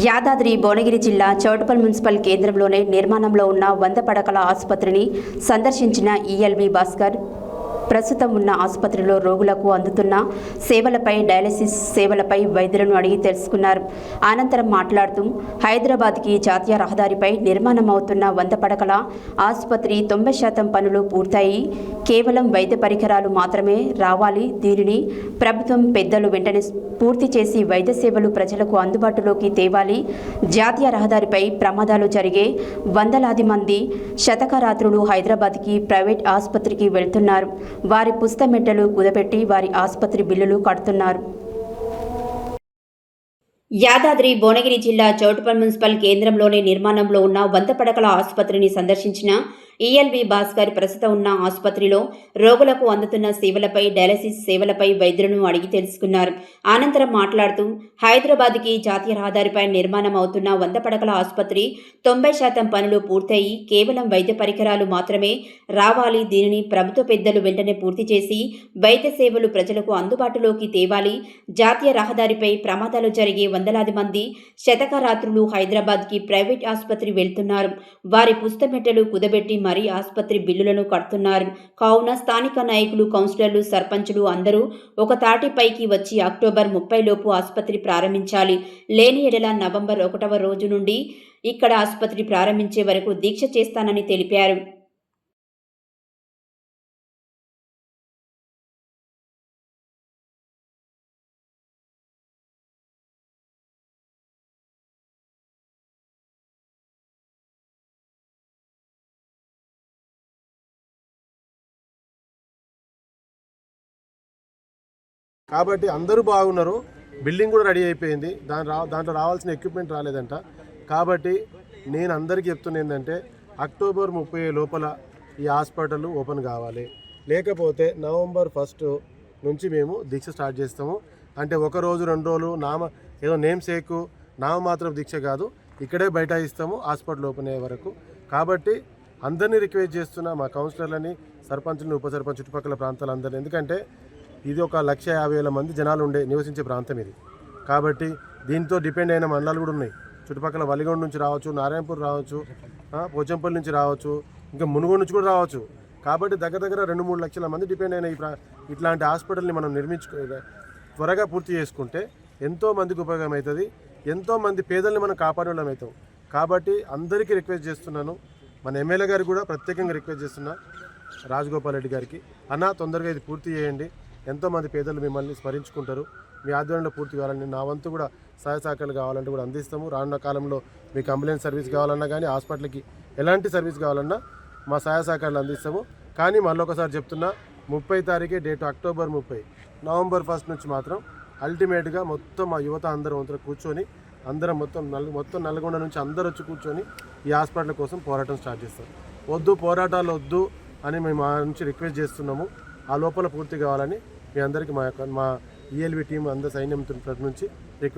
యాదాద్రి భువనగిరి జిల్లా చౌటుప్పల్ మున్సిపల్ కేంద్రంలోనే నిర్మాణంలో ఉన్న 100 పడకల ఆసుపత్రిని సందర్శించిన ఈఎల్వి భాస్కర్ ప్రస్తుతం ఉన్న ఆసుపత్రిలో రోగులకు అందుతున్న సేవలపై, డయాలసిస్ సేవలపై వైద్యులను అడిగి తెలుసుకున్నారు. అనంతరం మాట్లాడుతూ హైదరాబాద్కి జాతీయ రహదారిపై నిర్మాణం అవుతున్న 100 పడకల ఆసుపత్రి 90% పనులు పూర్తయి కేవలం వైద్య పరికరాలు మాత్రమే రావాలి. దీనిని ప్రభుత్వం పెద్దలు వెంటనే పూర్తి చేసి వైద్య సేవలు ప్రజలకు అందుబాటులోకి తేవాలి. జాతీయ రహదారిపై ప్రమాదాలు జరిగే వందలాది మంది శతకరాత్రులు హైదరాబాద్కి ప్రైవేట్ ఆసుపత్రికి వెళ్తున్నారు. వారి పుస్తమెట్టలు కుదబెట్టి వారి ఆసుపత్రి బిల్లులు కడుతున్నారు. యాదాద్రి భువనగిరి జిల్లా చౌటుప్పల్ మున్సిపల్ కేంద్రంలోని నిర్మాణంలో ఉన్న 100 పడకల ఆసుపత్రిని సందర్శించిన ఈఎల్వి భాస్కర్ ప్రస్తుతం ఉన్న ఆసుపత్రిలో రోగులకు అందుతున్న సేవలపై, డయాలసిస్ సేవలపై వైద్యులను అడిగి తెలుసుకున్నారు. అనంతరం మాట్లాడుతూ హైదరాబాద్కి జాతీయ రహదారిపై నిర్మాణం అవుతున్న 100 పడకల ఆసుపత్రి 90% పనులు పూర్తయి కేవలం వైద్య పరికరాలు మాత్రమే రావాలి. దీనిని ప్రభుత్వ పెద్దలు వెంటనే పూర్తి చేసి వైద్య సేవలు ప్రజలకు అందుబాటులోకి తేవాలి. జాతీయ రహదారిపై ప్రమాదాలు జరిగే వందలాది మంది శతకరాత్రులు హైదరాబాద్కి ప్రైవేట్ ఆసుపత్రి వెళ్తున్నారు. వారి పుస్తమెట్టలు కుదబెట్టి మరీ ఆసుపత్రి బిల్లులను కడుతున్నారు. కావున స్థానిక నాయకులు, కౌన్సిలర్లు, సర్పంచులు అందరూ ఒక తాటిపైకి వచ్చి అక్టోబర్ 30 లోపు ఆసుపత్రి ప్రారంభించాలి. లేని ఎడల నవంబర్ 1వ రోజు నుండి ఇక్కడ ఆసుపత్రి ప్రారంభించే వరకు దీక్ష చేస్తానని తెలిపారు. కాబట్టి అందరూ బాగున్నారు. బిల్డింగ్ కూడా రెడీ అయిపోయింది. దాంట్లో రావాల్సిన ఎక్విప్మెంట్ రాలేదంట. కాబట్టి నేను అందరికీ చెప్తున్నా ఏంటంటే అక్టోబర్ 30 లోపల ఈ హాస్పిటల్ ఓపెన్ కావాలి. లేకపోతే నవంబర్ 1 నుంచి మేము దీక్ష స్టార్ట్ చేస్తాము. అంటే 1 రోజు 2 రోజులు ఏదో నేమ్ సేకు నామమాత్రం దీక్ష కాదు, ఇక్కడే బైఠాయిస్తాము హాస్పిటల్ ఓపెన్ అయ్యే వరకు. కాబట్టి అందరినీ రిక్వెస్ట్ చేస్తున్నా, మా కౌన్సిలర్లని, సర్పంచులను, ఉప సర్పంచ్, చుట్టుపక్కల ప్రాంతాలందరినీ. ఎందుకంటే ఇది ఒక 150,000 మంది జనాలు నివసించే ప్రాంతం ఇది. కాబట్టి దీంతో డిపెండ్ అయిన మండలాలు కూడా ఉన్నాయి. చుట్టుపక్కల వలిగొండ నుంచి రావచ్చు, నారాయణపూర్ రావచ్చు, పోచంపల్లి నుంచి రావచ్చు, ఇంకా మునుగోడు నుంచి కూడా రావచ్చు. కాబట్టి దగ్గర 2-3 లక్షల మంది డిపెండ్ అయిన ఇట్లాంటి హాస్పిటల్ని మనం త్వరగా పూర్తి చేసుకుంటే ఎంతో మందికి ఉపయోగం అవుతుంది. ఎంతోమంది పేదల్ని మనం కాపాడడం అవుతాం. కాబట్టి అందరికీ రిక్వెస్ట్ చేస్తున్నాను. మన ఎమ్మెల్యే గారికి కూడా ప్రత్యేకంగా రిక్వెస్ట్ చేస్తున్నా, రాజగోపాల్ రెడ్డి గారికి, అన్న తొందరగా ఇది పూర్తి చేయండి. ఎంతోమంది పేదలు మిమ్మల్ని స్మరించుకుంటారు. మీ ఆధ్వర్యంలో పూర్తి కావాలని, నా వంతు కూడా సహాయ సహకారాలు కావాలంటే కూడా అందిస్తాము. రానున్న కాలంలో మీకు అంబులెన్స్ సర్వీస్ కావాలన్నా కానీ, హాస్పిటల్కి ఎలాంటి సర్వీస్ కావాలన్నా మా సహాయ సహకారాలు అందిస్తాము. కానీ మళ్ళొకసారి చెప్తున్నా, 30 తారీఖే డేట్, అక్టోబర్ 30. నవంబర్ 1 నుంచి మాత్రం అల్టిమేట్గా మొత్తం మా యువత అందరం కూర్చొని అందరం మొత్తం నల్గొండ నుంచి అందరూ వచ్చి కూర్చొని ఈ హాస్పిటల్ కోసం పోరాటం స్టార్ట్ చేస్తాం. పోరాటాలు వద్దు అని మేము మా నుంచి రిక్వెస్ట్ చేస్తున్నాము. ఆ లోపల పూర్తి కావాలని మీ అందరికీ మా ఈఎల్వి టీం అందరి సైన్యం నుంచి రిక్వెస్ట్